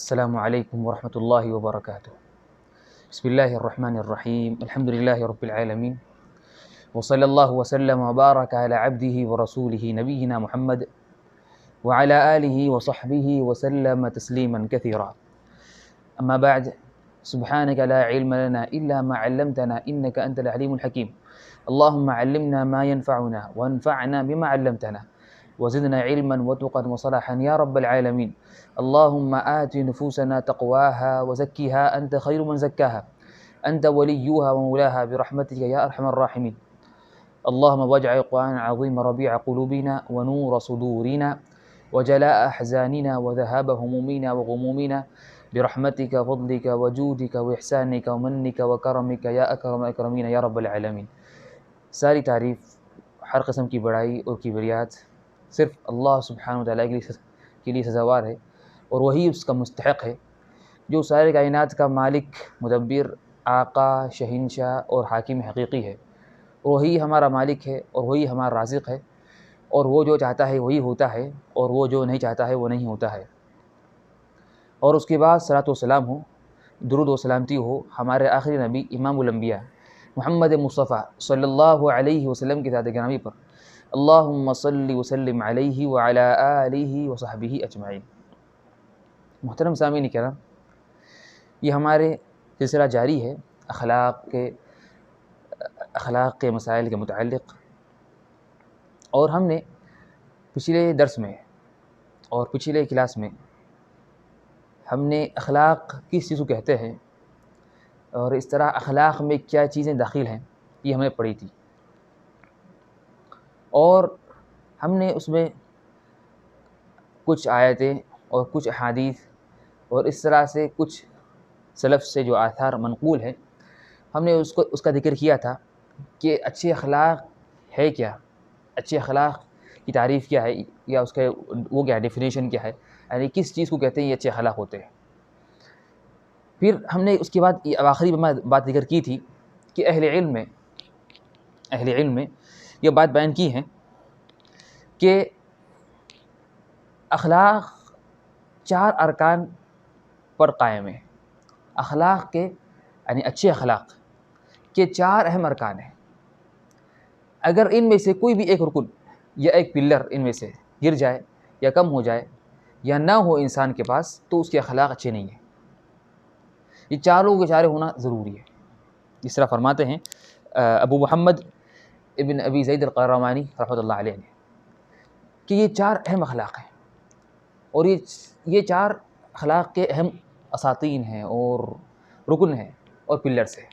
السلام علیکم ورحمۃ اللہ وبرکاتہ۔ بسم اللہ الرحمن الرحیم، الحمد للہ رب العالمین، وصلی اللہ وسلم وبارک علی عبدہ ورسولہ نبینا محمد وعلی آلہ وصحبہ وسلم تسلیما کثیرا، اما بعد، سبحانک لا علم لنا الا ما علمتنا انک انت العلیم الحکیم، اللہم علمنا ما ينفعنا وانفعنا بما علمتنا وزدنا علما وتقا وصلاحا یا رب العالمین۔ اللہم آت نفوسنا تقواها وزکیها انت خیر من زکاها انت ولیوها ومولاها برحمتک یا ارحم الراحمین۔ اللہم واجعل القرآن العظیم ربیع قلوبنا ونور صدورنا وجلاء احزاننا وذهاب همومنا وغمومنا برحمتک وفضلک وجودک واحسانک ومنک وکرمک یا اکرم الاکرمین یا رب العالمین۔ ساری تعریف، ہر قسم کی بڑائی اور کبریات صرف اللہ سبحانہ وتعالیٰ کے لیے سزاوار ہے، اور وہی اس کا مستحق ہے، جو سارے کائنات کا مالک، مدبر، آقا، شہنشاہ اور حاکم حقیقی ہے۔ وہی ہمارا مالک ہے اور وہی ہمارا رازق ہے، اور وہ جو چاہتا ہے وہی ہوتا ہے، اور وہ جو نہیں چاہتا ہے وہ نہیں ہوتا ہے۔ اور اس کے بعد صلاۃ و سلام ہو، درود و سلامتی ہو ہمارے آخری نبی امام الانبیاء محمد مصطفیٰ صلی اللہ علیہ وسلم کی ذات گرامی پر، اللہم صلی وسلم علیہ وعلی آلہ وصحبہ اجمعین۔ محترم سامعین کرام، یہ ہمارے سلسلہ جاری ہے اخلاق کے مسائل کے متعلق، اور ہم نے پچھلے درس میں اور پچھلے کلاس میں ہم نے اخلاق کس چیز کو کہتے ہیں اور اس طرح اخلاق میں کیا چیزیں داخل ہیں یہ ہم نے پڑھی تھی، اور ہم نے اس میں کچھ آیتیں اور کچھ احادیث اور اس طرح سے کچھ سلف سے جو آثار منقول ہیں، ہم نے اس کا ذکر کیا تھا کہ اچھے اخلاق ہے کیا، اچھے اخلاق کی تعریف کیا ہے، یا اس کا وہ کیا ڈیفینیشن کیا ہے، یعنی کس چیز کو کہتے ہیں یہ اچھے اخلاق ہوتے ہیں۔ پھر ہم نے اس کے بعد یہ آخری بات ذکر کی تھی کہ اہل علم میں یہ بات بیان کی ہے کہ اخلاق 4 ارکان پر قائم ہے۔ اخلاق کے یعنی اچھے اخلاق کے 4 اہم ارکان ہیں۔ اگر ان میں سے کوئی بھی ایک رکن یا ایک پلر ان میں سے گر جائے یا کم ہو جائے یا نہ ہو انسان کے پاس، تو اس کے اخلاق اچھے نہیں ہیں۔ یہ چاروں کے چارے ہونا ضروری ہے۔ جس طرح فرماتے ہیں ابو محمد ابن ابی زید القیروانی رحمۃ اللہ علیہ نے کہ یہ 4 اہم اخلاق ہیں، اور یہ 4 اخلاق کے اہم اساطین ہیں اور رکن ہیں اور پلرس ہیں۔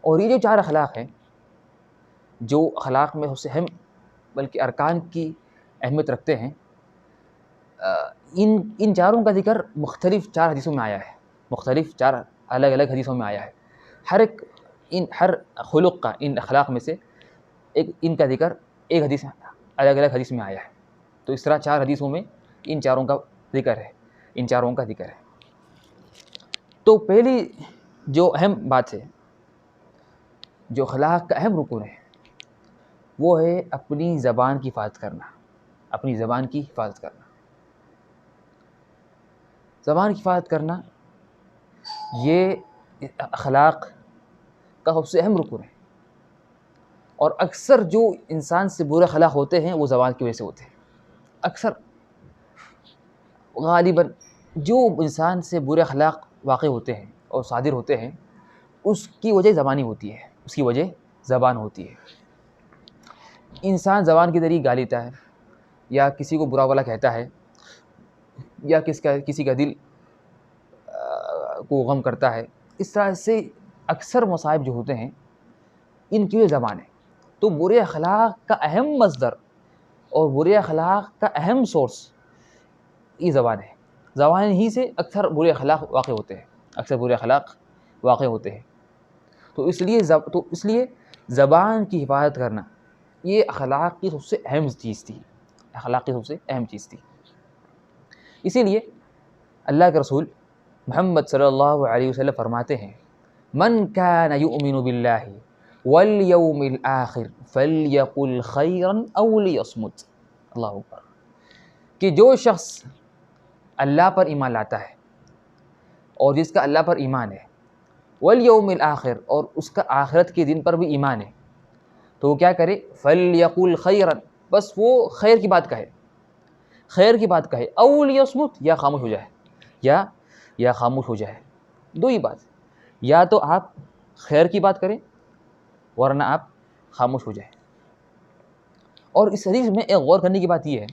اور یہ جو 4 اخلاق ہیں، جو اخلاق میں سب سے اہم بلکہ ارکان کی اہمیت رکھتے ہیں، ان چاروں کا ذکر مختلف 4 حدیثوں میں آیا ہے، مختلف 4 الگ الگ حدیثوں میں آیا ہے۔ ہر خلق کا ان اخلاق میں سے ان کا ذکر ایک حدیث الگ الگ حدیث میں آیا ہے۔ تو اس طرح 4 حدیثوں میں ان چاروں کا ذکر ہے۔ تو پہلی جو اہم بات ہے، جو اخلاق کا اہم رکن ہے، وہ ہے اپنی زبان کی حفاظت کرنا۔ اپنی زبان کی حفاظت کرنا، زبان کی حفاظت کرنا یہ اخلاق کا سب سے اہم رکن ہے، اور اکثر جو انسان سے برے اخلاق ہوتے ہیں وہ زبان کی وجہ سے ہوتے ہیں۔ اکثر غالباً جو انسان سے برے اخلاق واقع ہوتے ہیں اور صادر ہوتے ہیں، اس کی وجہ زبانی ہوتی ہے، اس کی وجہ زبان ہوتی ہے۔ انسان زبان کے ذریعے گالی دیتا ہے، یا کسی کو برا بھلا کہتا ہے، یا کسی کا دل کو غم کرتا ہے۔ اس طرح سے اکثر مصائب جو ہوتے ہیں ان کی زبان ہے۔ تو برے اخلاق کا اہم مصدر اور برے اخلاق کا اہم سورس یہ زبان ہے۔ زبان ہی سے اکثر برے اخلاق واقع ہوتے ہیں۔ تو اس لیے زبان کی حفاظت کرنا یہ اخلاق کی سب سے اہم چیز تھی۔ اسی لیے اللہ کے رسول محمد صلی اللہ علیہ وسلم فرماتے ہیں، من کان یؤمن باللہ والیوم الآخر فلیقل خیرا او لیصمت۔ اللہ اکبر۔ کہ جو شخص اللہ پر ایمان لاتا ہے اور جس کا اللہ پر ایمان ہے والیوم الآخر اور اس کا آخرت کے دن پر بھی ایمان ہے تو وہ کیا کرے فلیقل خیرا بس وہ خیر کی بات کہے او لیصمت یا خاموش ہو جائے یا خاموش ہو جائے. دو ہی بات, یا تو آپ خیر کی بات کریں ورنہ آپ خاموش ہو جائیں. اور اس حدیث میں ایک غور کرنے کی بات یہ ہے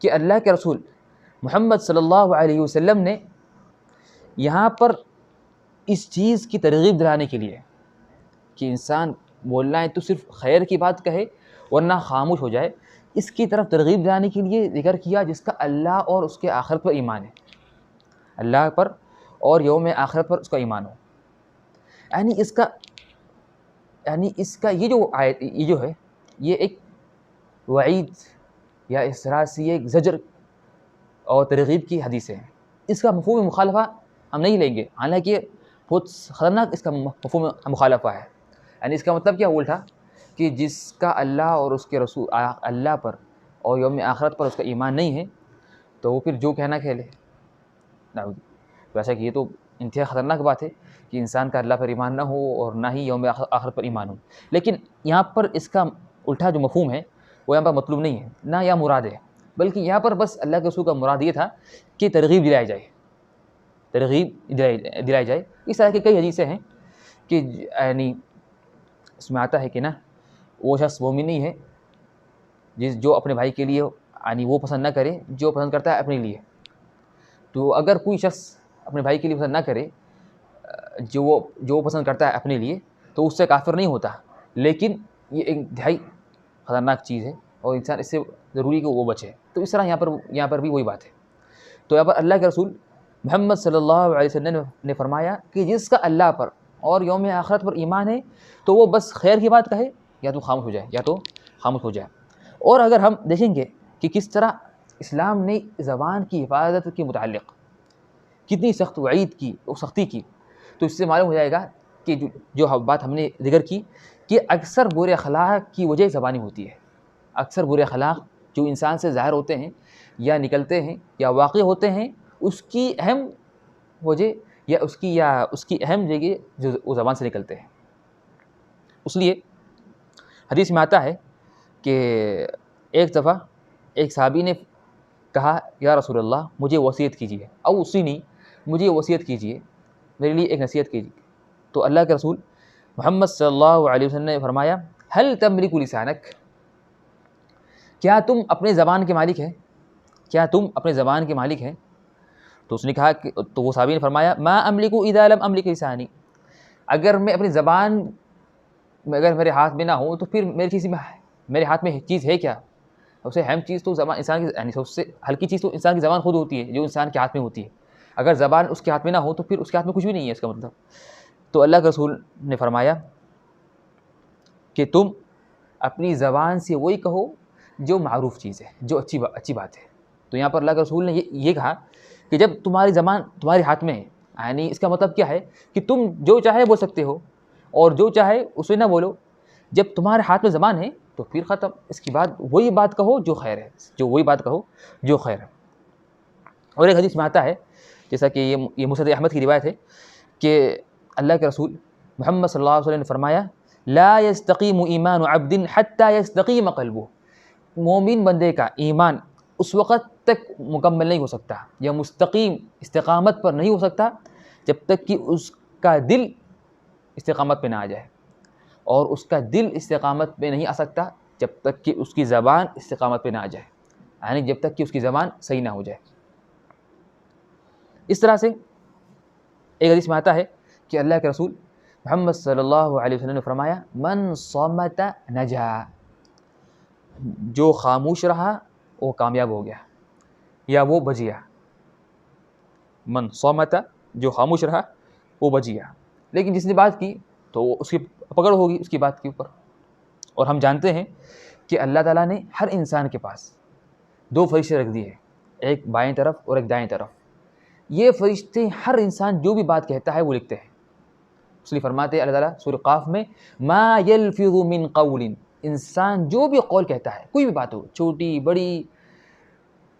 کہ اللہ کے رسول محمد صلی اللہ علیہ وسلم نے یہاں پر اس چیز کی ترغیب دلانے کے لیے کہ انسان بولنا ہے تو صرف خیر کی بات کہے ورنہ خاموش ہو جائے, اس کی طرف ترغیب دلانے کے لیے ذکر کیا جس کا اللہ اور اس کے آخرت پر ایمان ہے, اللہ پر اور یوم آخرت پر اس کا ایمان ہو. یعنی اس کا یہ جو آیت یہ جو ہے یہ ایک وعید یا اس طرح سے ایک زجر اور ترغیب کی حدیث ہے. اس کا مفہوم مخالفہ ہم نہیں لیں گے, حالانکہ بہت خطرناک اس کا مفہوم مخالفہ ہے. یعنی اس کا مطلب کیا اٹھا کہ جس کا اللہ اور اس کے رسول اللہ پر اور یوم آخرت پر اس کا ایمان نہیں ہے تو وہ پھر جو کہنا کہہ لے. ویسا کہ یہ تو انتہائی خطرناک بات ہے کہ انسان کا اللہ پر ایمان نہ ہو اور نہ ہی یوم آخرت پر ایمان ہو. لیکن یہاں پر اس کا الٹا جو مفہوم ہے وہ یہاں پر مطلوب نہیں ہے, نہ یا مراد ہے, بلکہ یہاں پر بس اللہ کے رسول کا مراد یہ تھا کہ ترغیب دلائی جائے. اس طرح کی کئی حدیثیں ہیں کہ یعنی اس میں آتا ہے کہ نا وہ شخص مومن نہیں ہے جو اپنے بھائی کے لیے یعنی وہ پسند نہ کرے جو پسند کرتا ہے اپنے لیے. تو اگر کوئی شخص اپنے بھائی کے لیے پسند نہ کرے جو وہ پسند کرتا ہے اپنے لیے تو اس سے کافر نہیں ہوتا, لیکن یہ ایک انتہائی خطرناک چیز ہے اور انسان اس سے ضروری کہ وہ بچے. تو اس طرح یہاں پر بھی وہی بات ہے. تو یہاں پر اللہ کے رسول محمد صلی اللہ علیہ وسلم نے فرمایا کہ جس کا اللہ پر اور یوم آخرت پر ایمان ہے تو وہ بس خیر کی بات کہے یا تو خاموش ہو جائے. اور اگر ہم دیکھیں گے کہ کس طرح اسلام نے زبان کی حفاظت کے متعلق کتنی سخت وعید کی اور سختی کی, تو اس سے معلوم ہو جائے گا کہ جو بات ہم نے ذکر کی کہ اکثر برے اخلاق کی وجہ زبانی ہوتی ہے. اکثر برے اخلاق جو انسان سے ظاہر ہوتے ہیں یا نکلتے ہیں یا واقع ہوتے ہیں اس کی اہم وجہ یا اس کی اہم جگہ جو وہ زبان سے نکلتے ہیں. اس لیے حدیث میں آتا ہے کہ ایک دفعہ ایک صحابی نے کہا یا رسول اللہ مجھے وصیت کیجیے, او اوصینی مجھے وصیت کیجیے, میرے لیے ایک نصیحت کیجیے. تو اللہ کے رسول محمد صلی اللہ علیہ وسلم نے فرمایا هل تملک لسانک, کیا تم اپنے زبان کے مالک ہیں؟ تو اس نے کہا کہ تو وہ صحابی نے فرمایا ما املک اذا لم املک لسانی, اگر میں اپنی زبان اگر میرے ہاتھ میں نہ ہو تو پھر میرے ہاتھ میں چیز ہے کیا؟ سب سے اہم چیز تو زبان انسان کی یعنی سب سے ہلکی چیز تو انسان کی زبان خود ہوتی ہے جو انسان کے ہاتھ میں ہوتی ہے. اگر زبان اس کے ہاتھ میں نہ ہو تو پھر اس کے ہاتھ میں کچھ بھی نہیں ہے اس کا مطلب. تو اللہ کے رسول نے فرمایا کہ تم اپنی زبان سے وہی کہو جو معروف چیز ہے, جو اچھی بات ہے. تو یہاں پر اللہ کے رسول نے یہ کہا کہ جب تمہاری زبان تمہارے ہاتھ میں ہے, یعنی اس کا مطلب کیا ہے کہ تم جو چاہے بول سکتے ہو اور جو چاہے اسے نہ بولو. جب تمہارے ہاتھ میں زبان ہے تو پھر ختم, اس کی بعد وہی بات کہو جو خیر ہے, اور ایک حدیث میں آتا ہے جیسا کہ یہ مسند احمد کی روایت ہے کہ اللہ کے رسول محمد صلی اللہ علیہ وسلم نے فرمایا لا يستقیم ایمان عبد حتی يستقیم قلبه, مومن بندے کا ایمان اس وقت تک مکمل نہیں ہو سکتا یا مستقیم استقامت پر نہیں ہو سکتا جب تک کہ اس کا دل استقامت پہ نہ آ جائے, اور اس کا دل استقامت پہ نہیں آ سکتا جب تک کہ اس کی زبان استقامت پہ نہ آ جائے, یعنی جب تک کہ اس کی زبان صحیح نہ ہو جائے. اس طرح سے ایک حدیث میں آتا ہے کہ اللہ کے رسول محمد صلی اللہ علیہ وسلم نے فرمایا من صمت نجا, جو خاموش رہا وہ کامیاب ہو گیا یا وہ بچ گیا. من صمت, جو خاموش رہا وہ بچ گیا. لیکن جس نے بات کی تو اس کی پکڑ ہوگی اس کی بات کے اوپر. اور ہم جانتے ہیں کہ اللہ تعالیٰ نے ہر انسان کے پاس 2 فرشتے رکھ دیے, ایک بائیں طرف اور ایک دائیں طرف. یہ فرشتے ہر انسان جو بھی بات کہتا ہے وہ لکھتے ہیں. اس لیے فرماتے ہیں اللہ تعالیٰ سورہ قاف میں ما یلفظ من قول, انسان جو بھی قول کہتا ہے کوئی بھی بات ہو چھوٹی بڑی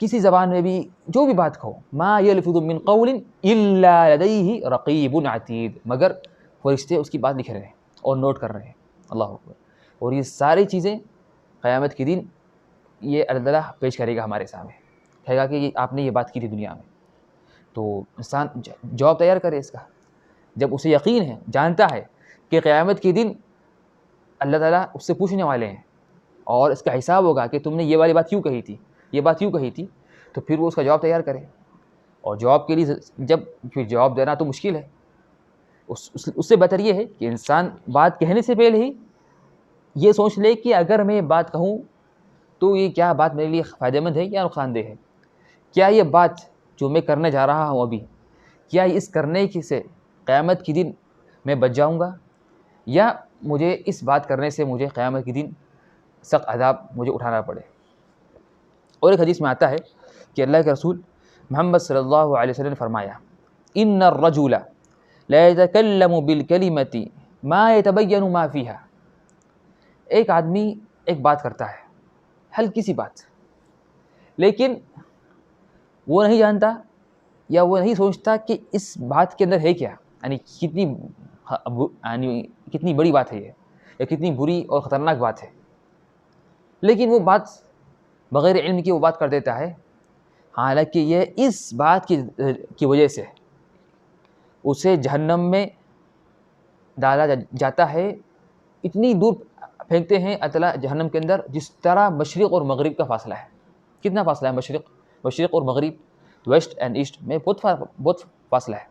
کسی زبان میں بھی جو بھی بات کہو، ما یلفظ من قول الا لدیہ رقیب عتید، مگر فرشتے اس کی بات لکھ رہے ہیں اور نوٹ کر رہے ہیں. اللہ اکبر. اور یہ ساری چیزیں قیامت کے دن یہ اللہ تعالیٰ پیش کرے گا ہمارے سامنے، کہے گا کہ یہ آپ نے یہ بات کی تھی دنیا میں. تو انسان جواب تیار کرے اس کا. جب اسے یقین ہے، جانتا ہے کہ قیامت کے دن اللہ تعالیٰ اس سے پوچھنے والے ہیں اور اس کا حساب ہوگا کہ تم نے یہ والی بات کیوں کہی تھی، یہ بات کیوں کہی تھی، تو پھر وہ اس کا جواب تیار کرے. اور جواب کے لیے جب پھر جواب دینا تو مشکل ہے، اس سے بہتر یہ ہے کہ انسان بات کہنے سے پہلے ہی یہ سوچ لے کہ اگر میں بات کہوں تو یہ کیا بات میرے لیے فائدہ مند ہے یا نقصان دہ ہے. کیا یہ بات جو میں کرنے جا رہا ہوں ابھی، کیا اس کرنے سے قیامت کے دن میں بچ جاؤں گا، یا مجھے اس بات کرنے سے مجھے قیامت کے دن سخت عذاب مجھے اٹھانا پڑے. اور ایک حدیث میں آتا ہے کہ اللہ کے رسول محمد صلی اللہ علیہ وسلم نے فرمایا، ان الرجل لا يتكلم بالكلمة ما يتبين ما فيها. ایک آدمی ایک بات کرتا ہے، ہلکی سی بات، لیکن وہ نہیں جانتا یا وہ نہیں سوچتا کہ اس بات کے اندر ہے کیا، یعنی کتنی بڑی بات ہے یہ، یا کتنی بری اور خطرناک بات ہے. لیکن وہ بات بغیر علم کی وہ بات کر دیتا ہے، حالانکہ یہ اس بات کی وجہ سے اسے جہنم میں ڈالا جاتا ہے. اتنی دور پھینکتے ہیں اطلاع جہنم کے اندر جس طرح مشرق اور مغرب کا فاصلہ ہے. کتنا فاصلہ ہے؟ مشرق اور مغرب، ویسٹ اینڈ ایسٹ میں بہت فاصلہ ہے،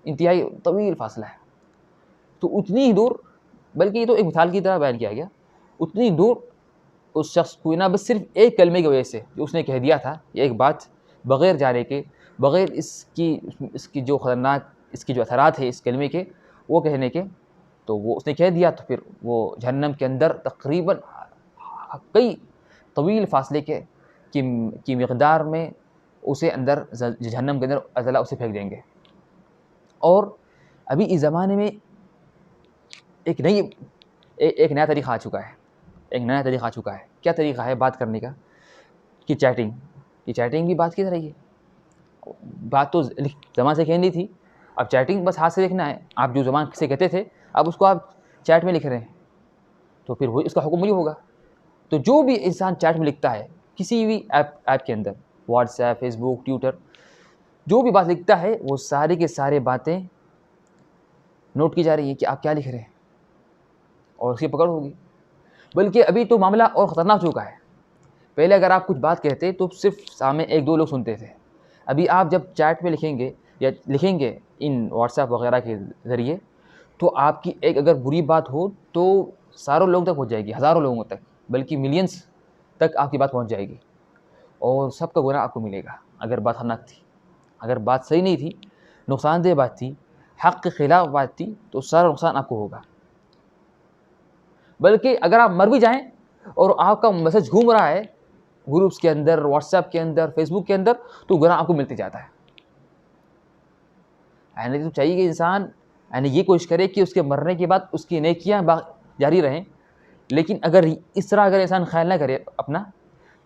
انتہائی طویل فاصلہ ہے. تو اتنی ہی دور، بلکہ یہ تو ایک مثال کی طرح بیان کیا گیا، اتنی دور اس شخص کو نہ بس صرف ایک کلمے کی وجہ سے جو اس نے کہہ دیا تھا، یہ ایک بات بغیر جانے کے، بغیر اس کی جو خطرناک، اس کی جو اثرات ہے اس کلمے کے وہ کہنے کے، تو وہ اس نے کہہ دیا، تو پھر وہ جہنم کے اندر تقریباً کئی طویل فاصلے کی مقدار میں اسے اندر جہنم کے اندر اللہ اسے پھینک دیں گے. اور ابھی اس زمانے میں ایک نیا طریقہ آ چکا ہے. کیا طریقہ ہے بات کرنے کا؟ کہ چیٹنگ بھی بات کی طرح ہی ہے. بات تو زبان سے کہنی تھی، اب چیٹنگ بس ہاتھ سے لکھنا ہے. آپ جو زبان سے کہتے تھے اب اس کو آپ چیٹ میں لکھ رہے ہیں، تو پھر وہ اس کا حکم وہی ہوگا. تو جو بھی انسان چیٹ میں لکھتا ہے کسی بھی ایپ کے اندر، واٹس ایپ، فیس بک، ٹویٹر، جو بھی بات لکھتا ہے وہ ساری کے سارے باتیں نوٹ کی جا رہی ہیں کہ آپ کیا لکھ رہے ہیں، اور اس کی پکڑ ہوگی. بلکہ ابھی تو معاملہ اور خطرناک ہو چکا ہے. پہلے اگر آپ کچھ بات کہتے تو صرف سامنے ایک دو لوگ سنتے تھے. ابھی آپ جب چیٹ میں لکھیں گے یا لکھیں گے ان واٹس ایپ وغیرہ کے ذریعے، تو آپ کی ایک اگر بری بات ہو تو ساروں لوگوں تک پہنچ جائے گی، ہزاروں لوگوں تک، بلکہ ملینز تک آپ کی بات پہنچ جائے گی، اور سب کا گناہ آپ کو ملے گا. اگر بات خطرناک تھی، اگر بات صحیح نہیں تھی، نقصان دہ بات تھی، حق کے خلاف بات تھی، تو سارا نقصان آپ کو ہوگا. بلکہ اگر آپ مر بھی جائیں اور آپ کا میسج گھوم رہا ہے گروپس کے اندر، واٹس ایپ کے اندر، فیس بک کے اندر، تو گناہ آپ کو ملتے جاتا ہے. یعنی تو چاہیے کہ انسان یہ کوشش کرے کہ اس کے مرنے کے بعد اس کی نیکیاں جاری رہیں. لیکن اگر اس طرح اگر انسان خیال نہ کرے اپنا،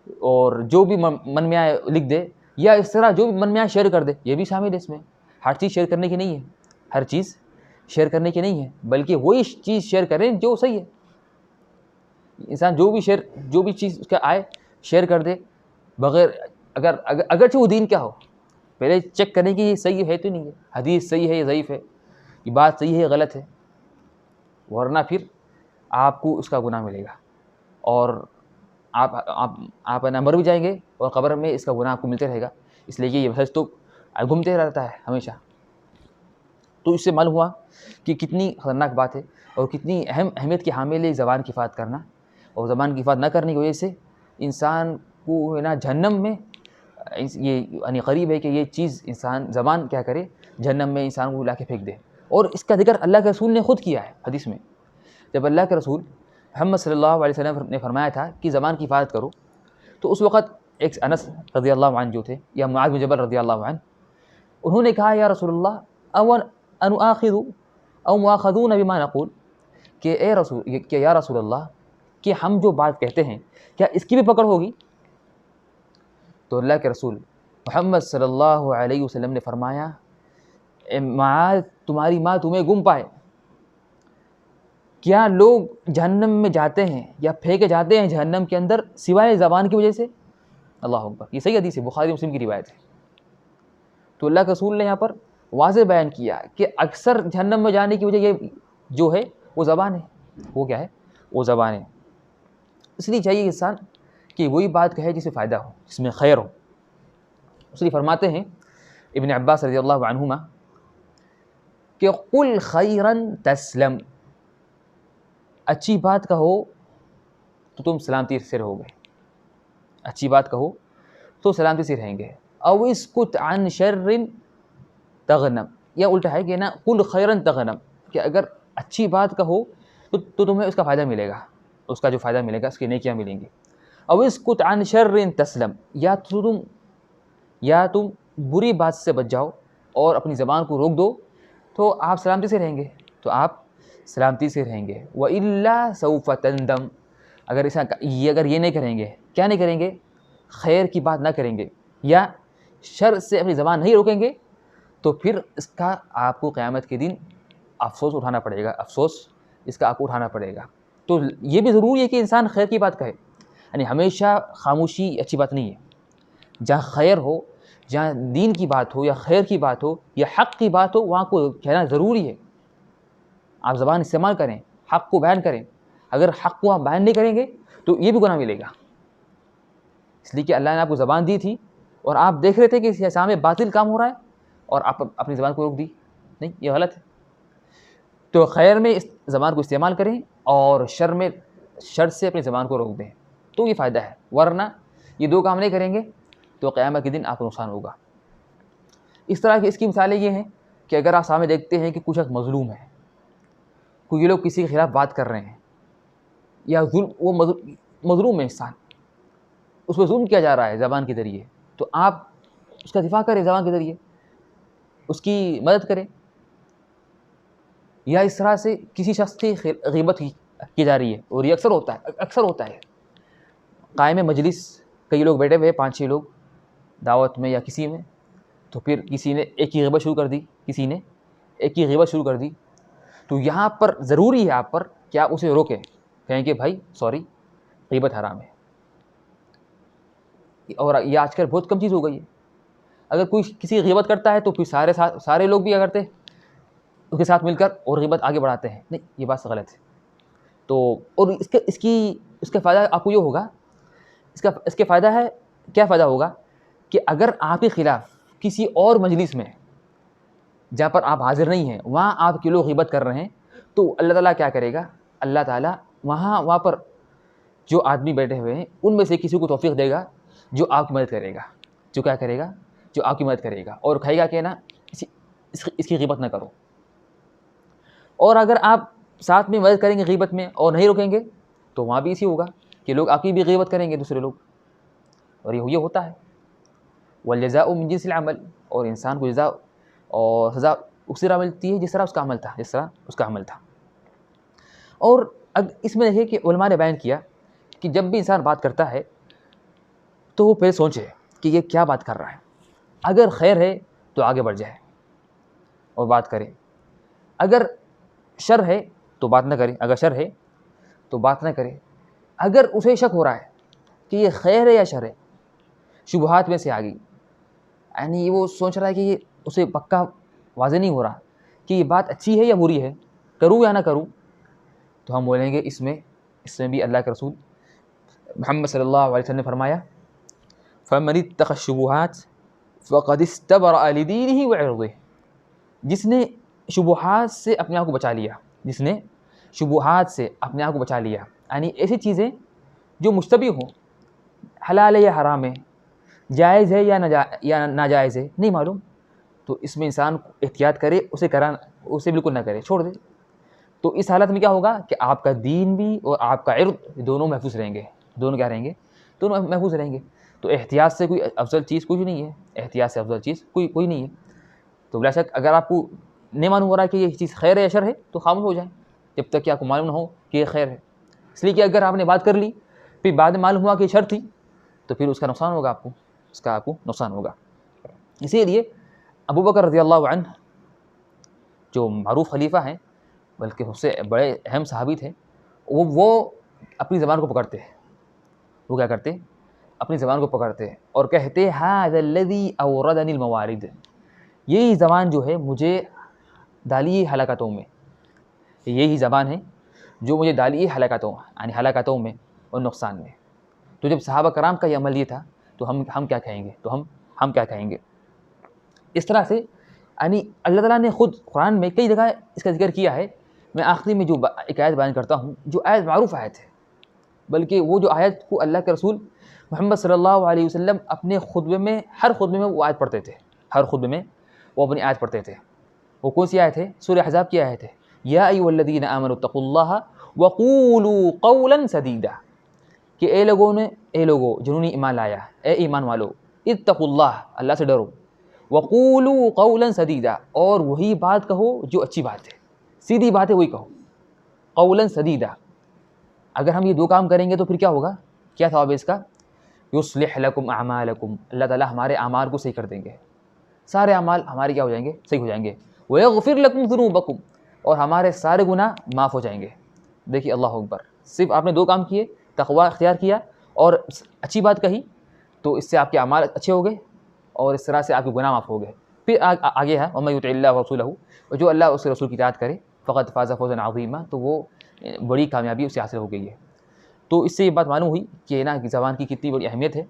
اور جو بھی من میں آئے لکھ دے، یا اس طرح جو بھی من میں آئے شیئر کر دے، یہ بھی شامل ہے اس میں. ہر چیز شیئر کرنے کی نہیں ہے، ہر چیز شیئر کرنے کی نہیں ہے، بلکہ وہی چیز شیئر کریں جو صحیح ہے. انسان جو بھی چیز اس کا آئے شیئر کر دے، بغیر اگرچہ وہ دین کیا ہو، پہلے چیک کرنے کی یہ صحیح ہے تو نہیں ہے، حدیث صحیح ہے یا ضعیف ہے، یہ بات صحیح ہے یا غلط ہے، ورنہ پھر آپ کو اس کا گناہ ملے گا، اور آپ مر بھی جائیں گے اور قبر میں اس کا گناہ آپ کو ملتے رہے گا. اس لیے یہ محض تو گھومتے رہتا ہے ہمیشہ. تو اس سے معلوم ہوا کہ کتنی خطرناک بات ہے اور کتنی اہمیت کی حامل ہے زبان کی حفاظت کرنا. اور زبان کی حفاظت نہ کرنے کی وجہ سے انسان کو جہنم میں یہ قریب ہے کہ یہ چیز انسان زبان کیا کرے، جہنم میں انسان کو لا کے پھینک دے. اور اس کا ذکر اللہ کے رسول نے خود کیا ہے حدیث میں. جب اللہ کے رسول محمد صلی اللہ علیہ وسلم نے فرمایا تھا کہ زبان کی حفاظت کرو، تو اس وقت ایک انس رضی اللہ عنہ جو تھے، یا معاذ بن جبل رضی اللہ عنہ، انہوں نے کہا یا رسول اللہ انؤاخذ او مؤاخذون بما نقول، کہ یا رسول اللہ، کہ ہم جو بات کہتے ہیں کیا اس کی بھی پکڑ ہوگی؟ تو اللہ کے رسول محمد صلی اللہ علیہ وسلم نے فرمایا معاذ تمہاری ماں تمہیں گم پائے، کیا لوگ جہنم میں جاتے ہیں یا پھینکے جاتے ہیں جہنم کے اندر سوائے زبان کی وجہ سے؟ اللہ اکبر، یہ صحیح حدیث ہے، بخاری مسلم کی روایت ہے۔ تو اللہ کے رسول نے یہاں پر واضح بیان کیا کہ اکثر جہنم میں جانے کی وجہ یہ جو ہے وہ زبان ہے۔ وہ کیا ہے؟ وہ زبان ہے۔ اس لیے چاہیے انسان کہ وہی بات کہے جس میں فائدہ ہو، جس میں خیر ہو۔ اس لیے فرماتے ہیں ابن عباس رضی اللہ عنہما کہ قل خیرا تسلم، اچھی بات کہو تو تم سلامتی سے رہو گے، اچھی بات کہو تو سلامتی سے رہیں گے۔ او اسکت عن شر تغنم، یا الٹا ہے کہ نا قل خیرا تغنم، کہ اگر اچھی بات کہو تو تمہیں اس کا فائدہ ملے گا، اس کا جو فائدہ ملے گا اس کی نیکیاں ملیں گی۔ او اسکت عن شر تسلم، یا تم بری بات سے بچ جاؤ اور اپنی زبان کو روک دو تو آپ سلامتی سے رہیں گے، تو آپ سلامتی سے رہیں گے۔ وَإِلَّا سَوْفَ تَنْدَمْ، اگر یہ نہیں کریں گے، کیا نہیں کریں گے؟ خیر کی بات نہ کریں گے یا شر سے اپنی زبان نہیں روکیں گے، تو پھر اس کا آپ کو قیامت کے دن افسوس اٹھانا پڑے گا، افسوس اس کا آپ کو اٹھانا پڑے گا۔ تو یہ بھی ضروری ہے کہ انسان خیر کی بات کہے، یعنی ہمیشہ خاموشی اچھی بات نہیں ہے۔ جہاں خیر ہو، جہاں دین کی بات ہو یا خیر کی بات ہو یا حق کی بات ہو، وہاں کو کہنا ضروری ہے۔ آپ زبان استعمال کریں، حق کو بیان کریں۔ اگر حق کو آپ بیان نہیں کریں گے تو یہ بھی گناہ ملے گا، اس لیے کہ اللہ نے آپ کو زبان دی تھی اور آپ دیکھ رہے تھے کہ اس سامنے باطل کام ہو رہا ہے اور آپ اپنی زبان کو روک دی، نہیں، یہ غلط ہے۔ تو خیر میں اس زبان کو استعمال کریں اور شر سے اپنی زبان کو روک دیں، تو یہ فائدہ ہے۔ ورنہ یہ دو کام نہیں کریں گے تو قیامت کے دن آپ کو نقصان ہوگا۔ اس طرح کی اس کی مثالیں یہ ہیں کہ اگر آپ سامنے دیکھتے ہیں کہ کچھ شخص مظلوم ہے، کوئی لوگ کسی کے خلاف بات کر رہے ہیں یا وہ مظلوم ہے انسان، اس پہ ظلم کیا جا رہا ہے زبان کے ذریعے، تو آپ اس کا دفاع کریں زبان کے ذریعے، اس کی مدد کریں۔ یا اس طرح سے کسی شخص کی غیبت کی جا رہی ہے، اور یہ اکثر ہوتا ہے قائم مجلس، کئی لوگ بیٹھے ہوئے 5-6 لوگ دعوت میں یا کسی میں، تو پھر کسی نے ایک کی غیبت شروع کر دی، تو یہاں پر ضروری ہے آپ پر کہ آپ اسے روکیں، کہیں کہ بھائی سوری، غیبت حرام ہے۔ اور یہ آج کل بہت کم چیز ہو گئی ہے، اگر کوئی کسی غیبت کرتا ہے تو پھر سارے لوگ بھی کیا کرتے ہیں، اس کے ساتھ مل کر اور غیبت آگے بڑھاتے ہیں، نہیں، یہ بات غلط ہے۔ تو اور اس کا فائدہ آپ کو یہ ہوگا، اس کے فائدہ ہے، کیا فائدہ ہوگا کہ اگر آپ کے خلاف کسی اور مجلس میں جہاں پر آپ حاضر نہیں ہیں، وہاں آپ کے لوگ غیبت کر رہے ہیں، تو اللہ تعالیٰ کیا کرے گا؟ اللہ تعالیٰ وہاں پر جو آدمی بیٹھے ہوئے ہیں ان میں سے کسی کو توفیق دے گا جو آپ کی مدد کرے گا، جو کیا کرے گا؟ جو آپ کی مدد کرے گا، اور کہے گا کہ نا اس کی غیبت نہ کرو۔ اور اگر آپ ساتھ میں مدد کریں گے غیبت میں اور نہیں روکیں گے تو وہاں بھی اسی ہوگا کہ لوگ آپ کی بھی غیبت کریں گے دوسرے لوگ، اور یہ ہوتا ہے۔ والجزاء من جنس العمل، اور انسان کو جزا اور سزا اس طرح ملتی ہے جس طرح اس کا عمل تھا۔ اور اس میں دیکھیں کہ علماء نے بیان کیا کہ جب بھی انسان بات کرتا ہے تو وہ پہلے سوچے کہ یہ کیا بات کر رہا ہے، اگر خیر ہے تو آگے بڑھ جائے اور بات کرے، اگر شر ہے تو بات نہ کرے، اگر اسے شک ہو رہا ہے کہ یہ خیر ہے یا شر ہے، شبہات میں سے آ گئی، یعنی وہ سوچ رہا ہے کہ یہ اسے پکا واضح نہیں ہو رہا کہ یہ بات اچھی ہے یا بری ہے، کروں یا نہ کروں، تو ہم بولیں گے اس میں بھی اللہ کے رسول محمد صلی اللہ علیہ وسلم نے فرمایا فَمَنِ اتَّقَى الشُّبُهَاتِ فَقَدِ اسْتَبْرَأَ لِدِينِهِ وَعِرْضِهِ، جس نے شبہات سے اپنے آپ کو بچا لیا، یعنی ایسی چیزیں جو مشتبہ ہوں، حلال ہے یا حرام ہے، جائز ہے یا ناجائز ہے، نہیں معلوم، تو اس میں انسان احتیاط کرے، اسے بالکل نہ کرے، چھوڑ دے۔ تو اس حالت میں کیا ہوگا کہ آپ کا دین بھی اور آپ کا عرض دونوں محفوظ رہیں گے، دونوں محفوظ رہیں گے۔ تو احتیاط سے کوئی افضل چیز کچھ نہیں ہے، کوئی نہیں ہے۔ تو بلا شک اگر آپ کو نہیں معلوم ہو رہا ہے کہ یہ چیز خیر ہے یا شر ہے تو خاموش ہو جائیں جب تک کہ آپ کو معلوم نہ ہو کہ یہ خیر ہے، اس لیے کہ اگر آپ نے بات کر لی پھر بعد میں معلوم ہوا کہ یہ شر تھی تو پھر اس کا نقصان ہوگا آپ کو، اس کا آپ کو نقصان ہوگا. اسی لیے ابو بکر رضی اللہ عنہ جو معروف خلیفہ ہیں بلکہ اس سے بڑے اہم صحابی تھے, وہ اپنی زبان کو پکڑتے ہیں. وہ کیا کرتے, اپنی زبان کو پکڑتے اور کہتے ھذا الذی اوردنی الموارد, یہی زبان جو ہے مجھے ڈالی ہلاکتوں میں, یہی زبان ہے جو مجھے ڈالی ہلاکتوں یعنی ہلاکتوں میں اور نقصان میں. تو جب صحابہ کرام کا یہ عمل یہ تھا تو ہم کیا کہیں گے, تو ہم کیا کہیں گے. اس طرح سے یعنی اللہ تعالیٰ نے خود قرآن میں کئی جگہ اس کا ذکر کیا ہے. میں آخری میں جو ایک آیت بیان کرتا ہوں, جو آیت معروف آیت ہے, بلکہ وہ جو آیت کو اللہ کے رسول محمد صلی اللہ علیہ وسلم اپنے خطبے میں, ہر خطبے میں وہ آیت پڑھتے تھے, ہر خطبے میں وہ اپنی آیت پڑھتے تھے. وہ کون سی آیت ہے؟ سورہ احزاب کی آیت ہے, یا ایھا الذین آمنوا اتقوا اللہ وقولوا قولا سدیدا, کہ اے لوگوں جنہوں نے ایمان لایا, اے ایمان والو, اتقوا اللہ, اللہ سے ڈرو, وقولوا قولا سدیدا, اور وہی بات کہو جو اچھی بات ہے, سیدھی بات ہے وہی کہو, قولا سدیدا. اگر ہم یہ دو کام کریں گے تو پھر کیا ہوگا, کیا ثواب ہے اس کا؟ یصلح لکم اعمالکم, اللہ تعالیٰ ہمارے اعمال کو صحیح کر دیں گے, سارے اعمال ہمارے کیا ہو جائیں گے, صحیح ہو جائیں گے. ویغفر لکم ذنوبکم, اور ہمارے سارے گناہ معاف ہو جائیں گے. دیکھیے اللہ اکبر, صرف آپ نے دو کام کیے, تقوی اختیار کیا اور اچھی بات کہی, تو اس سے آپ کے اعمال اچھے ہو گئے اور اس طرح سے آپ کے گناہ معاف ہو گئے. پھر آگے ہے وَمَن یُطِعِ اللَّهَ وَرَسُولَهُ, اور جو اللہ اس کے رسول کی اطاعت کرے, فقد فاز فوزا عظیما, تو وہ بڑی کامیابی اسے حاصل ہو گئی ہے. تو اس سے یہ بات معلوم ہوئی کہ نا زبان کی کتنی بڑی اہمیت ہے,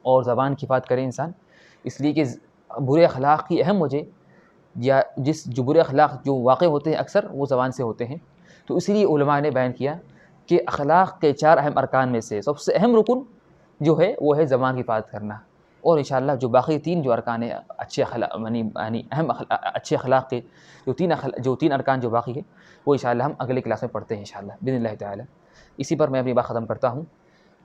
اور زبان کی حفاظت کرے انسان, اس لیے کہ برے اخلاق کی اہم وجہ یا جو برے اخلاق جو واقع ہوتے ہیں اکثر وہ زبان سے ہوتے ہیں. تو اسی لیے علماء نے بیان کیا کہ اخلاق کے 4 اہم ارکان میں سے سب سے اہم رکن جو ہے وہ ہے زبان کی حفاظت کرنا. اور انشاءاللہ جو باقی 3 جو ارکان ہیں اچھے اخلاق یعنی اہم اچھے اخلاق کے جو 3 ارکان جو باقی ہے وہ انشاءاللہ ہم اگلے کلاس میں پڑھتے ہیں انشاءاللہ باذن اللہ تعالی. اسی پر میں اپنی بات ختم کرتا ہوں.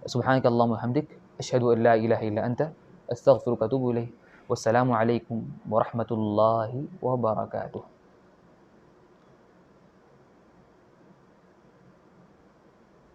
سبحانک اللہم وبحمدک, اشہد ان لا الہ الا انت, استغفرک واتوب الیک. والسلام علیکم ورحمۃ اللہ وبرکاتہ.